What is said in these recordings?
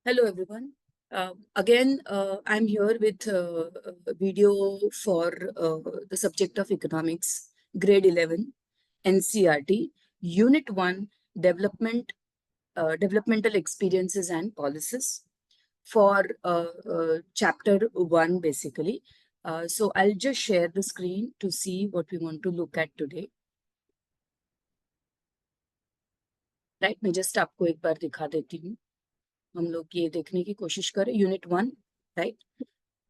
Hello everyone. Again, I'm here with a video for the subject of economics, grade 11, NCERT, Unit 1, Developmental Experiences and Policies for Chapter 1 basically. So I'll just share the screen to see what we want to look at today. Right, मैं just आपको एक बार दिखा देती हूँ. हम लोग ये देखने की कोशिश करें. Unit 1, right?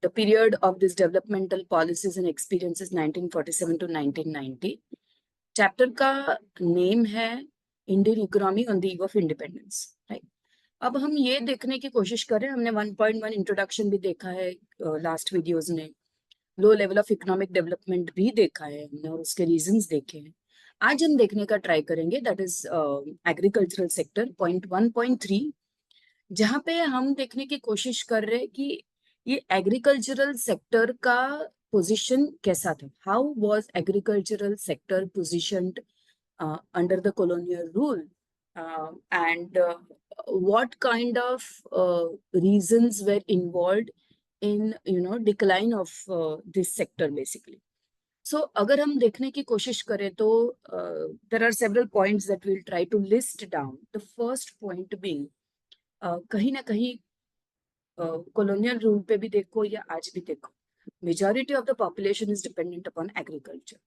The period of this developmental policies and experiences 1947 to 1990. Chapter का नेम है Indian economy on the eve of independence. Right, अब हम ये देखने की कोशिश करें. हमने 1.1 इंट्रोडक्शन भी देखा है लास्ट वीडियोस में. Low level of economic development भी देखा है हमने और उसके रीजंस देखे हैं. आज हम देखने का ट्राई करेंगे that is agricultural sector point 1.3, जहाँ पे हम देखने की कोशिश कर रहे हैं कि ये एग्रीकल्चरल सेक्टर का पोजीशन कैसा था. How was agricultural sector positioned under the colonial rule, and what kind of reasons were involved in decline of this sector basically. So अगर हम देखने की कोशिश करें तो there are several points that we'll try to list down. The first point being कहीं ना कहीं colonial rule पे भी देखो या आज भी देखो, majority of the population is dependent upon agriculture.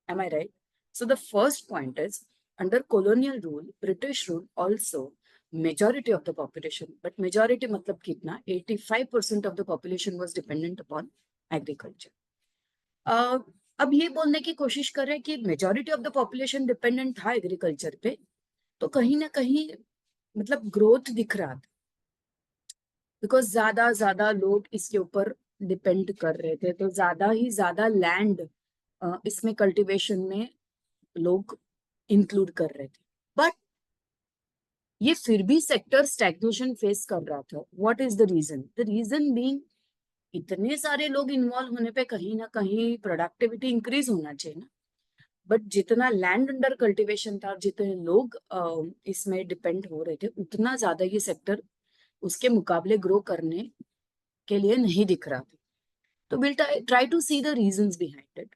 Am I right? So the first point is, under colonial rule, British rule also, majority of the population, but majority मतलब कितना, 85% of the population was dependent upon agriculture. अब ये बोलने की कोशिश करें कि majority of the population dependent था एग्रीकल्चर पे, तो कहीं ना कहीं मतलब ग्रोथ दिख रहा था, बिकॉज ज्यादा लोग इसके ऊपर डिपेंड कर रहे थे, तो ज्यादा ही ज्यादा लैंड इसमें कल्टीवेशन में लोग इंक्लूड कर रहे थे. बट ये फिर भी सेक्टर स्टैग्नेशन फेस कर रहा था. What is the reason? The reason being, इतने सारे लोग इन्वॉल्व होने पे कहीं ना कहीं प्रोडक्टिविटी इंक्रीज होना चाहिए ना. बट जितना लैंड अंडर कल्टीवेशन था, जितने लोग इसमें डिपेंड हो रहे थे, उतना ज्यादा ये सेक्टर उसके मुकाबले ग्रो करने के लिए नहीं दिख रहा था. तो will try to see the reasons behind it.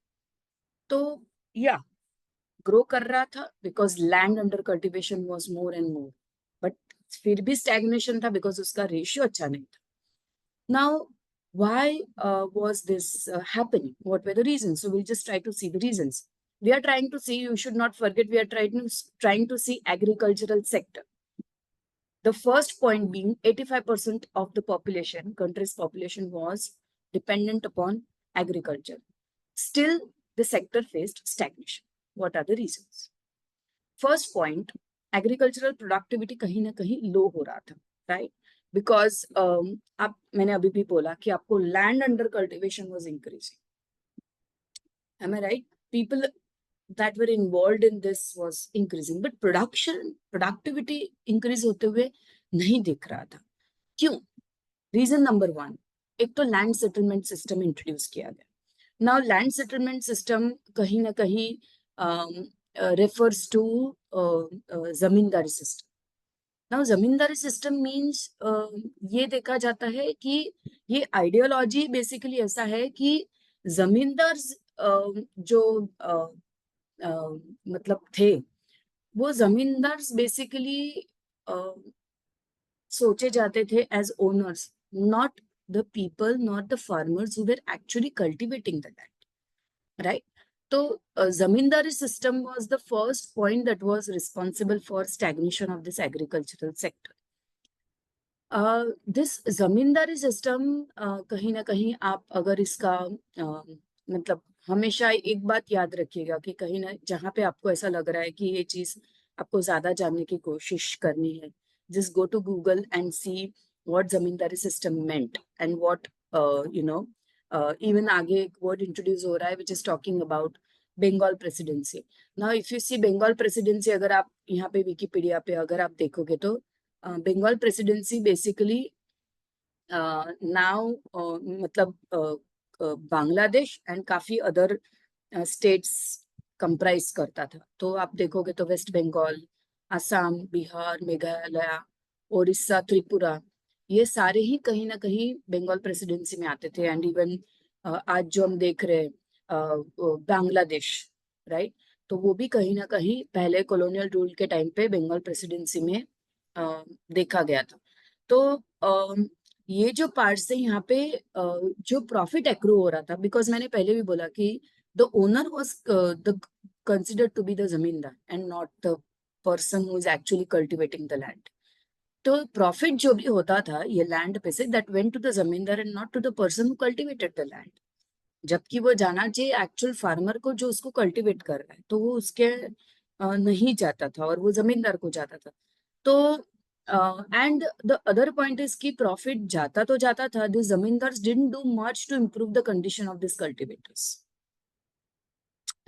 तो या ग्रो कर रहा था because land under cultivation was more and more, but फिर भी स्टैग्नेशन था बिकॉज उसका रेशियो अच्छा नहीं था. Now why was this happening? What were the reasons? So we'll just try to see the reasons. We are trying to see, you should not forget, we are trying to see agricultural sector. The first point being 85% of the population, country's population, was dependent upon agriculture. Still, the sector faced stagnation. What are the reasons? First point, agricultural productivity कहीं ना कहीं लो हो रहा था, right? Because आप, मैंने अभी भी बोला कि आपको land under cultivation was increasing. Am I right? People that were involved in this was increasing, but productivity increase होते हुए नहीं दिख रहा था. क्यों? रीजन नंबर 1, एक तो लैंड सेटलमेंट सिस्टम इंट्रोड्यूस किया गया. नाउ लैंड सेटलमेंट सिस्टम कहीं ना कहीं refers to zamindari system. Now zamindari system means ये देखा जाता है कि ये आइडियोलॉजी बेसिकली ऐसा है कि जमींदार जो मतलब थे, वो जमींदार बेसिकली सोचे जाते थे as owners, not the people, not the farmers who were actually cultivating the land, right? So zamindari system was the first point that was responsible for stagnation of this agricultural sector. This zamindari system कहीं ना कहीं आप अगर इसका मतलब हमेशा एक बात याद रखिएगा कि कहीं ना जहाँ पे आपको ऐसा लग रहा है कि ये चीज आपको ज्यादा जानने की कोशिश करनी है, just go to Google and see what zamindari system meant and what even आगे एक word introduce हो रहा है which is talking about Bengal presidency. Now if you see Bengal presidency, अगर आप यहाँ पे विकिपीडिया पे अगर आप देखोगे तो Bengal presidency basically now मतलब बांग्लादेश एंड काफी अदर स्टेट्स कंप्राइज करता था. तो आप देखोगे तो वेस्ट बंगाल, असम, बिहार, मेघालय, ओडिशा, त्रिपुरा, ये सारे ही कहीं ना कहीं बंगाल प्रेसिडेंसी में आते थे। एंड इवन आज जो हम देख रहे हैं बांग्लादेश, राइट, तो वो भी कहीं ना कहीं पहले कॉलोनियल रूल के टाइम पे बंगाल प्रेसिडेंसी में देखा गया था। तो ये जो पार्ट्स है यहाँ पे जो प्रॉफिट एक्रू हो रहा था, बिकॉज मैंने पहले भी बोला कि the owner was the considered to be the zamindar and not the person who is actually cultivating the land. तो प्रॉफिट जो भी होता था ये लैंड पे से, that went to the zamindar and not to the person who cultivated the land. जबकि वो जाना चाहिए एक्चुअल फार्मर को जो उसको कल्टिवेट कर रहा है, तो वो उसके नहीं जाता था और वो जमींदार को जाता था। तो and the other point is कि प्रॉफिट जाता तो जाता था, this zamindars didn't do much to improve the condition of this cultivators.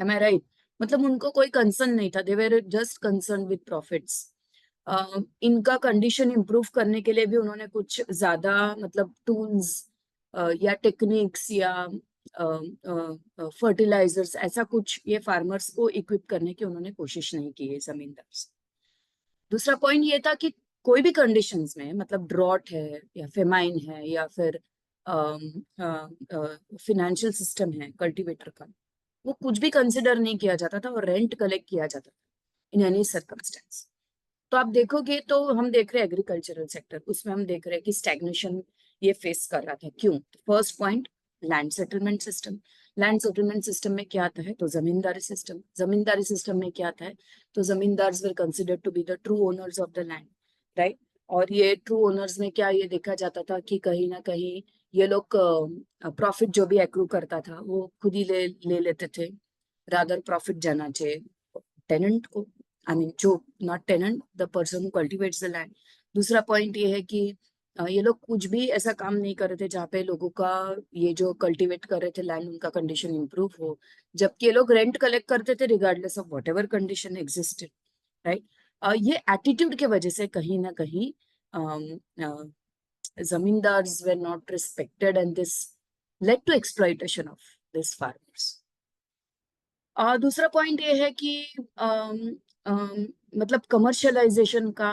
Am I right? मतलब उनको कोई कंसर्न नहीं था, they were just concern with profits. इनका कंडीशन इंप्रूव करने के लिए भी उन्होंने कुछ ज्यादा मतलब टूल्स या टेक्निक्स या फर्टिलाइजर्स ऐसा कुछ ये फार्मर्स को इक्विप करने की उन्होंने कोशिश नहीं की है जमींदार। दूसरा पॉइंट ये था कि कोई भी कंडीशंस में, मतलब ड्रॉट है या फेमाइन है या फिर फिनेंशियल सिस्टम है कल्टीवेटर का, वो कुछ भी कंसिडर नहीं किया जाता था और रेंट कलेक्ट किया जाता था इन एनी सर्कमस्टेंस। तो आप देखोगे तो हम देख रहे हैं एग्रीकल्चरल सेक्टर, उसमें हम देख रहे हैं कि स्टैग्नेशन ये फेस कर रहा था। क्यों? First point, land settlement system. Land settlement system में क्या आता है? तो जमींदारी सिस्टम। जमींदारी सिस्टम में क्या आता है? तो zamindars were considered to be the true owners of the land, right. और ये ट्रू ओनर्स में क्या ये देखा जाता था कि कहीं ना कहीं ये लोग प्रॉफिट जो भी एक्रू करता था वो खुद ही ले लेते थे। रादर प्रॉफिट जाना चाहिए टेनेंट को, आई मीन जो not tenant, the person who cultivates the land. दूसरा पॉइंट ये है कि ये लोग कुछ भी ऐसा काम नहीं कर रहे थे जहाँ पे लोगों का, ये जो कल्टिवेट कर रहे थे लैंड, उनका कंडीशन इंप्रूव हो, जबकि ये लोग रेंट कलेक्ट करते थे regardless of whatever condition existed, right. ये एटीट्यूड के वजह से कहीं ना कहीं zamindars were not respected and this led to exploitation of this farmers. दूसरा पॉइंट ये है कि मतलब कमर्शियलाइजेशन का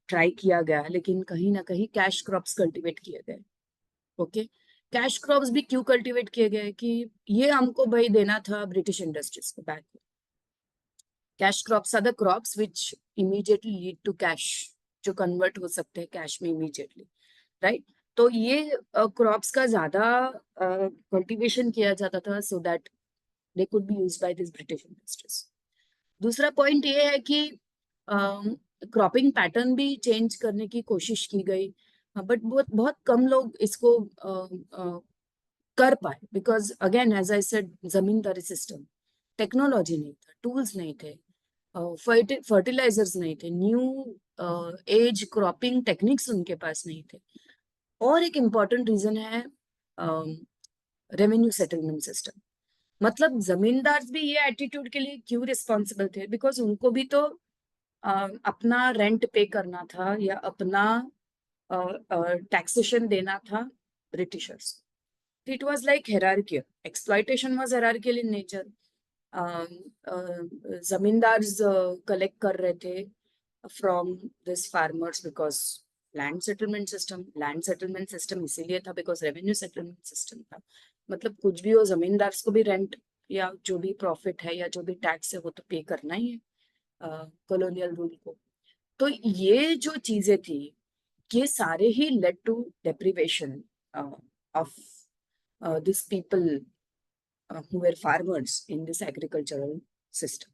ट्राई किया गया, लेकिन कहीं ना कहीं कैश क्रॉप्स कल्टीवेट किए गए। ओके, कैश क्रॉप्स भी क्यों कल्टीवेट किए गए? कि ये हमको भाई देना था ब्रिटिश इंडस्ट्रीज को back. Cash crops are the crops which immediately lead to cash, जो कन्वर्ट हो सकते हैं कैश में इमीडिएटली, राइट। तो ये क्रॉप्स का ज्यादा कल्टीवेशन किया जाता था so that they could be used by these British industries. दूसरा पॉइंट ये है कि क्रॉपिंग पैटर्न भी चेंज करने की कोशिश की गई, बट बहुत बहुत कम लोग इसको कर पाए, because again as I said zamindari system, technology नहीं था, टूल्स नहीं थे, फर्टिलाइजर्स नहीं थे, न्यू एज क्रॉपिंग टेक्निक्स उनके पास नहीं थे। और एक इम्पॉर्टेंट रीजन है रेवेन्यू सेटलमेंट सिस्टम। मतलब जमींदार भी ये एटीट्यूड के लिए क्यों रिस्पॉन्सिबल थे? बिकॉज उनको भी तो अपना रेंट पे करना था या अपना टैक्सेशन देना था Britishers. It was like hierarchical, exploitation was hierarchical in nature. Zamindar collect कर रहे थे from this farmers because land settlement system इसीलिए था बिकॉज रेवेन्यू सेटलमेंट सिस्टम था। मतलब कुछ भी हो, जमींदार को भी रेंट या जो भी प्रॉफिट है या जो भी टैक्स है वो तो पे करना ही है कॉलोनियल रूल को। तो ये जो चीजें थी, ये सारे ही led to deprivation of this people who were farmers in this agricultural system.